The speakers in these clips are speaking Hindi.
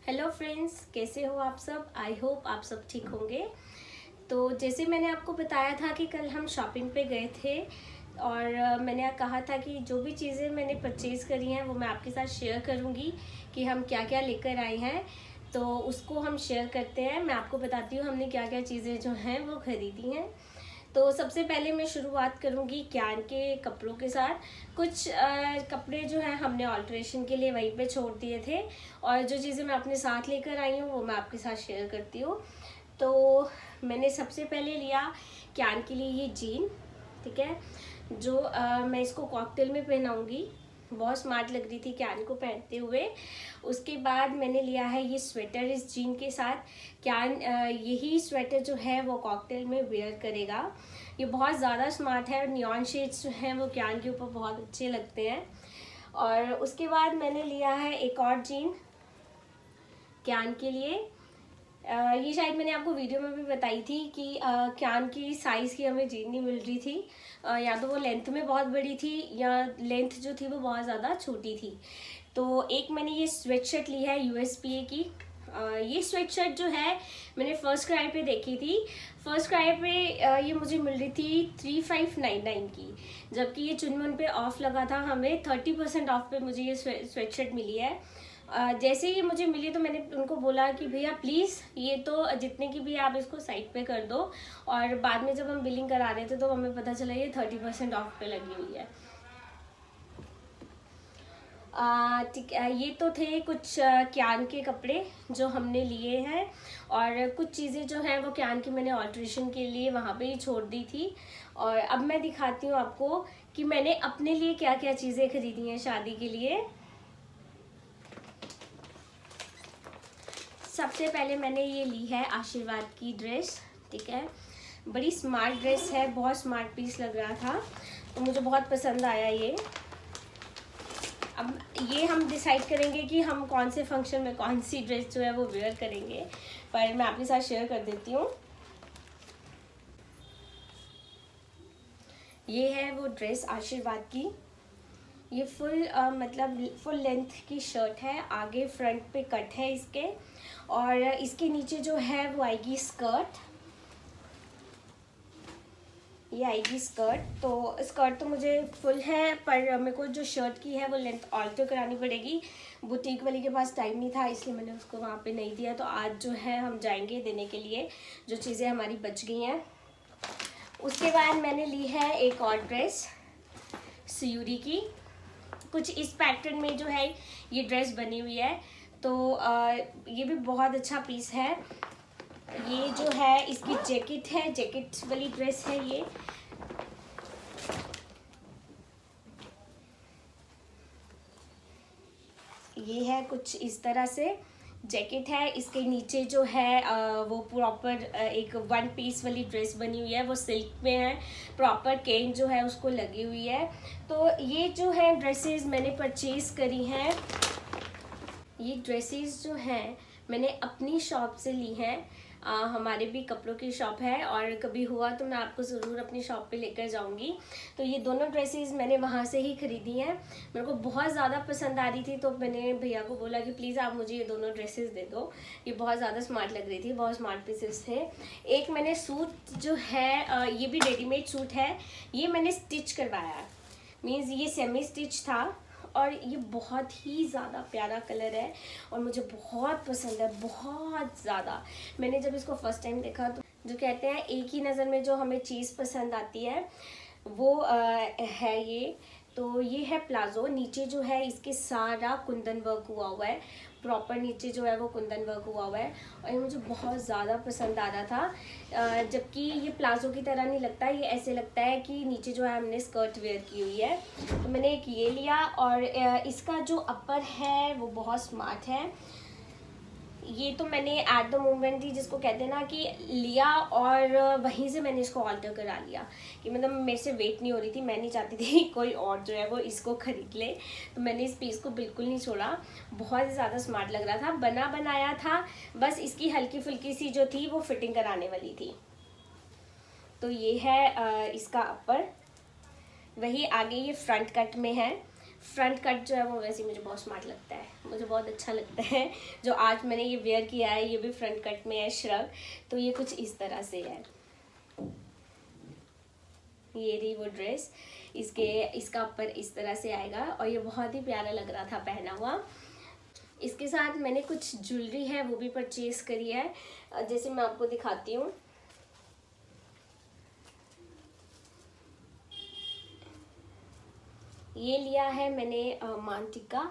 हेलो फ्रेंड्स, कैसे हो आप सब। आई होप आप सब ठीक होंगे। तो जैसे मैंने आपको बताया था कि कल हम शॉपिंग पे गए थे और मैंने कहा था कि जो भी चीज़ें मैंने परचेज़ करी हैं वो मैं आपके साथ शेयर करूंगी कि हम क्या क्या लेकर आए हैं। तो उसको हम शेयर करते हैं। मैं आपको बताती हूँ हमने क्या क्या चीज़ें जो हैं वो खरीदी हैं। तो सबसे पहले मैं शुरुआत करूंगी क्यान के कपड़ों के साथ। कुछ कपड़े जो हैं हमने ऑल्ट्रेशन के लिए वहीं पे छोड़ दिए थे और जो चीज़ें मैं अपने साथ लेकर आई हूँ वो मैं आपके साथ शेयर करती हूँ। तो मैंने सबसे पहले लिया क्यान के लिए ये जीन, ठीक है, जो मैं इसको कॉकटेल में पहनाऊंगी। बहुत स्मार्ट लग रही थी क्यान को पहनते हुए। उसके बाद मैंने लिया है ये स्वेटर इस जीन के साथ। क्यान यही स्वेटर जो है वो कॉकटेल में वेयर करेगा। ये बहुत ज़्यादा स्मार्ट है और नियॉन शेड्स जो हैं वो क्यान के ऊपर बहुत अच्छे लगते हैं। और उसके बाद मैंने लिया है एक और जीन क्यान के लिए। ये शायद मैंने आपको वीडियो में भी बताई थी कि क्यान की साइज़ की हमें जीन नहीं मिल रही थी। या तो वो लेंथ में बहुत बड़ी थी या लेंथ जो थी वो बहुत ज़्यादा छोटी थी। तो एक मैंने ये स्वेट शर्ट ली है यूएसपीए की। ये स्वेट शर्ट जो है मैंने फर्स्ट क्राई पे देखी थी। फर्स्ट क्राई पे ये मुझे मिल रही थी 3599 की, जबकि ये चुनमुन पे ऑफ लगा था। हमें 30% ऑफ पे मुझे ये स्वेट शर्ट मिली है। जैसे ही मुझे मिली तो मैंने उनको बोला कि भैया प्लीज़ ये तो जितने की भी आप इसको साइड पे कर दो। और बाद में जब हम बिलिंग करा रहे थे तो हमें पता चला ये 30% ऑफ पे लगी हुई है। ठीक है, ये तो थे कुछ क्यान के कपड़े जो हमने लिए हैं। और कुछ चीज़ें जो हैं वो क्यान की मैंने ऑल्ट्रेशन के लिए वहाँ पे ही छोड़ दी थी। और अब मैं दिखाती हूँ आपको कि मैंने अपने लिए क्या क्या चीज़ें खरीदी हैं शादी के लिए। सबसे पहले मैंने ये ली है आशीर्वाद की ड्रेस, ठीक है। बड़ी स्मार्ट ड्रेस है, बहुत स्मार्ट पीस लग रहा था तो मुझे बहुत पसंद आया ये। अब ये हम डिसाइड करेंगे कि हम कौन से फंक्शन में कौन सी ड्रेस जो है वो वेयर करेंगे, पर मैं आपके साथ शेयर कर देती हूँ। ये है वो ड्रेस आशीर्वाद की। ये मतलब फुल लेंथ की शर्ट है, आगे फ्रंट पे कट है इसके। और इसके नीचे जो है वो आएगी स्कर्ट। ये आएगी स्कर्ट। तो स्कर्ट तो मुझे फुल है, पर मेरे को जो शर्ट की है वो लेंथ ऑल्टर करानी पड़ेगी। बुटीक वाली के पास टाइम नहीं था इसलिए मैंने उसको वहाँ पे नहीं दिया। तो आज जो है हम जाएंगे देने के लिए जो चीज़ें हमारी बच गई हैं। उसके बाद मैंने ली है एक और ड्रेस सयूरी की। कुछ इस पैटर्न में जो है ये ड्रेस बनी हुई है। तो ये भी बहुत अच्छा पीस है। ये जो है इसकी जैकेट है, जैकेट वाली ड्रेस है ये है कुछ इस तरह से जैकेट है। इसके नीचे जो है वो प्रॉपर एक वन पीस वाली ड्रेस बनी हुई है, वो सिल्क में है। प्रॉपर केन जो है उसको लगी हुई है। तो ये जो है ड्रेसेस मैंने परचेज करी हैं। ये ड्रेसेस जो हैं मैंने अपनी शॉप से ली हैं। हमारे भी कपड़ों की शॉप है और कभी हुआ तो मैं आपको ज़रूर अपनी शॉप पे लेकर जाऊंगी। तो ये दोनों ड्रेसेस मैंने वहाँ से ही ख़रीदी हैं। मेरे को बहुत ज़्यादा पसंद आ रही थी तो मैंने भैया को बोला कि प्लीज़ आप मुझे ये दोनों ड्रेसेस दे दो। ये बहुत ज़्यादा स्मार्ट लग रही थी, बहुत स्मार्ट पीसेस थे। एक मैंने सूट जो है ये भी रेडीमेड सूट है, ये मैंने स्टिच करवाया, मीन्स ये सेमी स्टिच था। और ये बहुत ही ज़्यादा प्यारा कलर है और मुझे बहुत पसंद है, बहुत ज़्यादा। मैंने जब इसको फर्स्ट टाइम देखा तो जो कहते हैं एक ही नज़र में जो हमें चीज़ पसंद आती है वो है ये। तो ये है प्लाजो। नीचे जो है इसके सारा कुंदन वर्क हुआ है, प्रॉपर नीचे जो है वो कुंदन वर्क हुआ है। और ये मुझे बहुत ज़्यादा पसंद आ रहा था। जबकि ये प्लाजो की तरह नहीं लगता, ये ऐसे लगता है कि नीचे जो है हमने स्कर्ट वेयर की हुई है। तो मैंने एक ये लिया। और इसका जो अपर है वो बहुत स्मार्ट है। ये तो मैंने एट द मोमेंट ही जिसको कहते हैं ना कि लिया और वहीं से मैंने इसको ऑल्टर करा लिया कि मतलब मेरे से वेट नहीं हो रही थी। मैं नहीं चाहती थी कोई और जो है वो इसको ख़रीद ले, तो मैंने इस पीस को बिल्कुल नहीं छोड़ा। बहुत ही ज़्यादा स्मार्ट लग रहा था, बना बनाया था। बस इसकी हल्की फुल्की सी जो थी वो फिटिंग कराने वाली थी। तो ये है इसका अपर। वही आगे ये फ्रंट कट में है। फ्रंट कट जो है वो वैसे मुझे बहुत स्मार्ट लगता है, मुझे बहुत अच्छा लगता है। जो आज मैंने ये वेयर किया है ये भी फ्रंट कट में है, श्रग। तो ये कुछ इस तरह से है, ये रही वो ड्रेस। इसका ऊपर इस तरह से आएगा और ये बहुत ही प्यारा लग रहा था पहना हुआ। इसके साथ मैंने कुछ ज्वेलरी है वो भी परचेज करी है, जैसे मैं आपको दिखाती हूँ। ये लिया है मैंने मांटिका,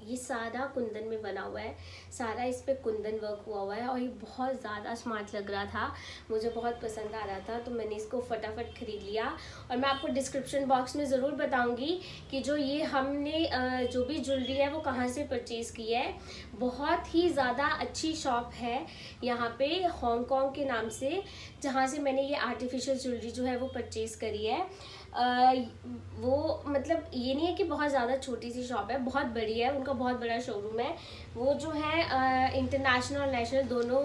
ये सारा कुंदन में बना हुआ है, सारा इस पे कुंदन वर्क हुआ हुआ है और ये बहुत ज़्यादा स्मार्ट लग रहा था, मुझे बहुत पसंद आ रहा था, तो मैंने इसको फटाफट ख़रीद लिया। और मैं आपको डिस्क्रिप्शन बॉक्स में ज़रूर बताऊंगी कि जो ये हमने जो भी ज्वेलरी है वो कहाँ से परचेज़ की है। बहुत ही ज़्यादा अच्छी शॉप है यहाँ पे, हांगकांग के नाम से, जहाँ से मैंने ये आर्टिफिशियल ज्वेलरी जो है वो परचेज़ करी है। वो मतलब ये नहीं है कि बहुत ज़्यादा छोटी सी शॉप है, बहुत बड़ी है, उनका बहुत बड़ा शोरूम है। वो जो है इंटरनेशनल और नेशनल दोनों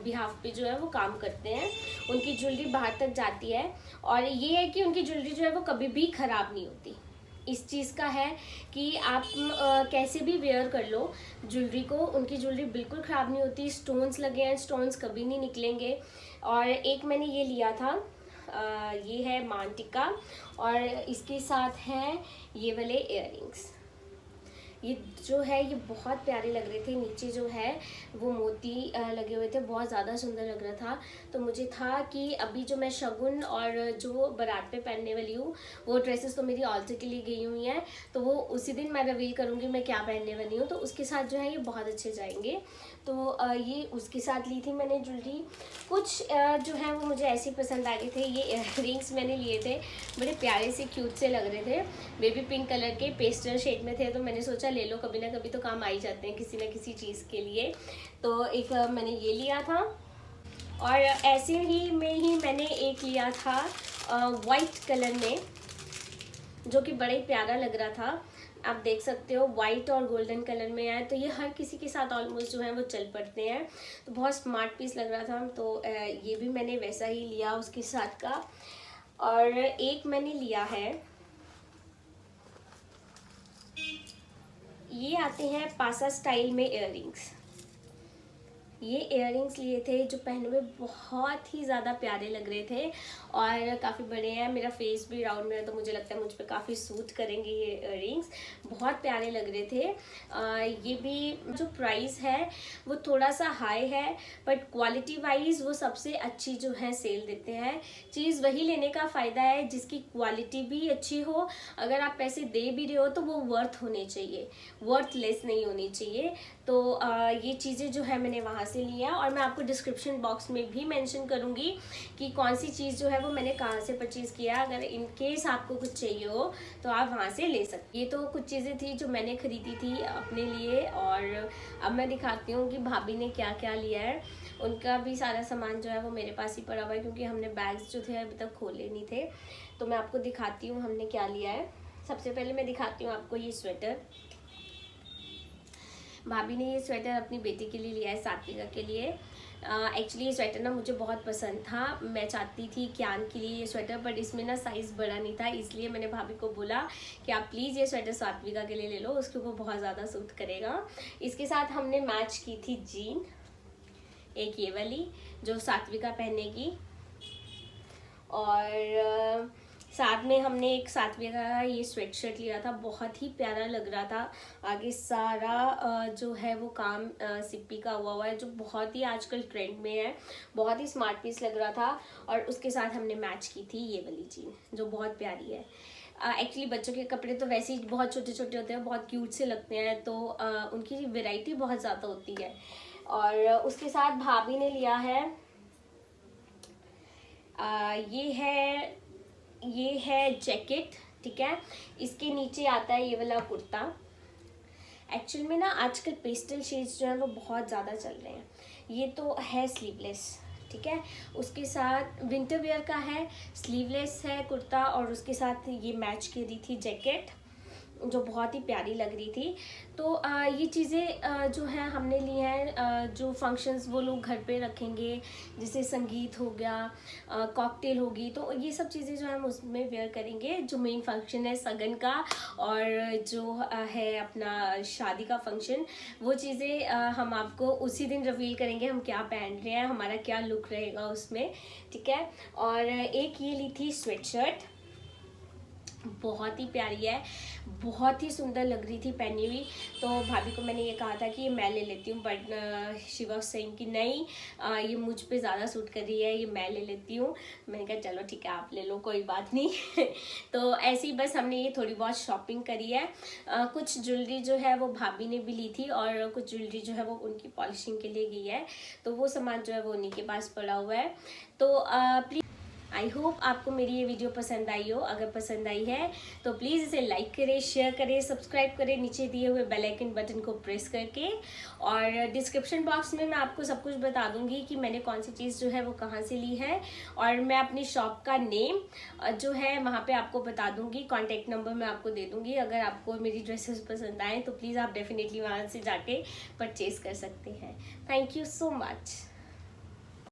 बिहाफ पे जो है वो काम करते हैं, उनकी ज्वेलरी बाहर तक जाती है। और ये है कि उनकी ज्वेलरी जो है वो कभी भी ख़राब नहीं होती। इस चीज़ का है कि आप कैसे भी वेयर कर लो ज्वेलरी को, उनकी ज्वेलरी बिल्कुल ख़राब नहीं होती। स्टोन्स लगे हैं, स्टोन्स कभी नहीं निकलेंगे। और एक मैंने ये लिया था, ये है मांटिका, और इसके साथ है ये वाले इयररिंग्स। ये जो है ये बहुत प्यारे लग रहे थे, नीचे जो है वो मोती लगे हुए थे, बहुत ज़्यादा सुंदर लग रहा था। तो मुझे था कि अभी जो मैं शगुन और जो बारात पे पहनने वाली हूँ वो ड्रेसेस तो मेरी ऑल्टर के लिए गई हुई हैं, तो वो उसी दिन मैं रिवील करूँगी मैं क्या पहनने वाली हूँ, तो उसके साथ जो है ये बहुत अच्छे जाएंगे। तो ये उसके साथ ली थी मैंने ज्वेलरी। कुछ जो है वो मुझे ऐसे पसंद आ गए थे। ये इयररिंग्स मैंने लिए थे, बड़े प्यारे से क्यूट से लग रहे थे, बेबी पिंक कलर के पेस्टल शेड में थे, तो मैंने सोचा ले लो, कभी ना कभी तो काम आ ही जाते हैं किसी ना किसी चीज़ के लिए। तो एक मैंने ये लिया था, और ऐसे ही में ही मैंने एक लिया था वाइट कलर में, जो कि बड़ा ही प्यारा लग रहा था। आप देख सकते हो वाइट और गोल्डन कलर में है, तो ये हर किसी के साथ ऑलमोस्ट जो है वो चल पड़ते हैं, तो बहुत स्मार्ट पीस लग रहा था। तो ये भी मैंने वैसा ही लिया उसके साथ का। और एक मैंने लिया है, ये आते हैं पासा स्टाइल में इयररिंग्स। ये इयररिंग्स लिए थे जो पहनने में बहुत ही ज़्यादा प्यारे लग रहे थे और काफ़ी बड़े हैं, मेरा फेस भी राउंड में है तो मुझे लगता है मुझ पे काफ़ी सूट करेंगे ये इयररिंग्स, बहुत प्यारे लग रहे थे। ये भी जो प्राइस है वो थोड़ा सा हाई है, बट क्वालिटी वाइज वो सबसे अच्छी जो है सेल देते हैं। चीज़ वही लेने का फ़ायदा है जिसकी क्वालिटी भी अच्छी हो, अगर आप पैसे दे भी रहे हो तो वो वर्थ होने चाहिए, वर्थ लेस नहीं होनी चाहिए। तो ये चीज़ें जो है मैंने वहाँ से लिया, और मैं आपको डिस्क्रिप्शन बॉक्स में भी मेंशन करूँगी कि कौन सी चीज़ जो है वो मैंने कहाँ से परचेज़ किया। अगर इन केस आपको कुछ चाहिए हो तो आप वहाँ से ले सकते। ये तो कुछ चीज़ें थी जो मैंने ख़रीदी थी अपने लिए, और अब मैं दिखाती हूँ कि भाभी ने क्या क्या लिया है। उनका भी सारा सामान जो है वो मेरे पास ही पड़ा हुआ है, क्योंकि हमने बैग्स जो थे अभी तक खोले नहीं थे। तो मैं आपको दिखाती हूँ हमने क्या लिया है। सबसे पहले मैं दिखाती हूँ आपको ये स्वेटर। भाभी ने ये स्वेटर अपनी बेटी के लिए लिया है, सात्विका के लिए। एक्चुअली ये स्वेटर ना मुझे बहुत पसंद था, मैं चाहती थी क्यान के लिए ये स्वेटर, बट इसमें ना साइज़ बड़ा नहीं था, इसलिए मैंने भाभी को बोला कि आप प्लीज़ ये स्वेटर सात्विका के लिए ले लो, उसके ऊपर बहुत ज़्यादा सूट करेगा। इसके साथ हमने मैच की थी जीन, एक ये वाली जो सात्विका पहनेगी, और साथ में हमने एक सात्विका का ये स्वेट शर्ट लिया था, बहुत ही प्यारा लग रहा था। आगे सारा जो है वो काम सिप्पी का हुआ है, जो बहुत ही आजकल ट्रेंड में है, बहुत ही स्मार्ट पीस लग रहा था। और उसके साथ हमने मैच की थी ये वाली जीन जो बहुत प्यारी है। एक्चुअली बच्चों के कपड़े तो वैसे ही बहुत छोटे छोटे होते हैं, बहुत क्यूट से लगते हैं, तो उनकी वैरायटी बहुत ज़्यादा होती है। और उसके साथ भाभी ने लिया है ये है जैकेट, ठीक है। इसके नीचे आता है ये वाला कुर्ता। एक्चुअल में ना आजकल पेस्टल शेड्स जो है वो बहुत ज़्यादा चल रहे हैं। ये तो है स्लीवलेस, ठीक है, उसके साथ विंटर वेयर का है, स्लीवलेस है कुर्ता, और उसके साथ ये मैच की दी थी जैकेट। जो बहुत ही प्यारी लग रही थी। तो ये चीज़ें जो है हमने ली हैं, जो फंक्शंस वो लोग घर पे रखेंगे, जैसे संगीत हो गया, कॉकटेल होगी, तो ये सब चीज़ें जो है हम उसमें वेयर करेंगे। जो मेन फंक्शन है सगन का और जो है अपना शादी का फंक्शन, वो चीज़ें हम आपको उसी दिन रिवील करेंगे, हम क्या पहन रहे हैं, हमारा क्या लुक रहेगा उसमें, ठीक है। और एक ये ली थी स्वेट शर्ट, बहुत ही प्यारी है, बहुत ही सुंदर लग रही थी पहनी हुई। तो भाभी को मैंने ये कहा था कि ये मैं ले लेती हूँ, बट शी वाज सेइंग कि नहीं, ये मुझ पे ज़्यादा सूट कर रही है, ये मैं ले लेती हूँ। मैंने कहा चलो ठीक है आप ले लो, कोई बात नहीं। तो ऐसे ही बस हमने ये थोड़ी बहुत शॉपिंग करी है। कुछ ज्वेलरी जो है वो भाभी ने भी ली थी और कुछ ज्वेलरी जो है वो उनकी पॉलिशिंग के लिए गई है, तो वो सामान जो है वो उन्हीं के पास पड़ा हुआ है। तो प्लीज़ आई होप आपको मेरी ये वीडियो पसंद आई हो। अगर पसंद आई है तो प्लीज़ इसे लाइक करें, शेयर करें, सब्सक्राइब करें नीचे दिए हुए बेल आइकन बटन को प्रेस करके। और डिस्क्रिप्शन बॉक्स में मैं आपको सब कुछ बता दूंगी कि मैंने कौन सी चीज़ जो है वो कहाँ से ली है, और मैं अपनी शॉप का नेम जो है वहाँ पे आपको बता दूंगी, कॉन्टैक्ट नंबर मैं आपको दे दूंगी। अगर आपको मेरी ड्रेसेस पसंद आए तो प्लीज़ आप डेफिनेटली वहाँ से जाके परचेज़ कर सकते हैं। Thank you so much.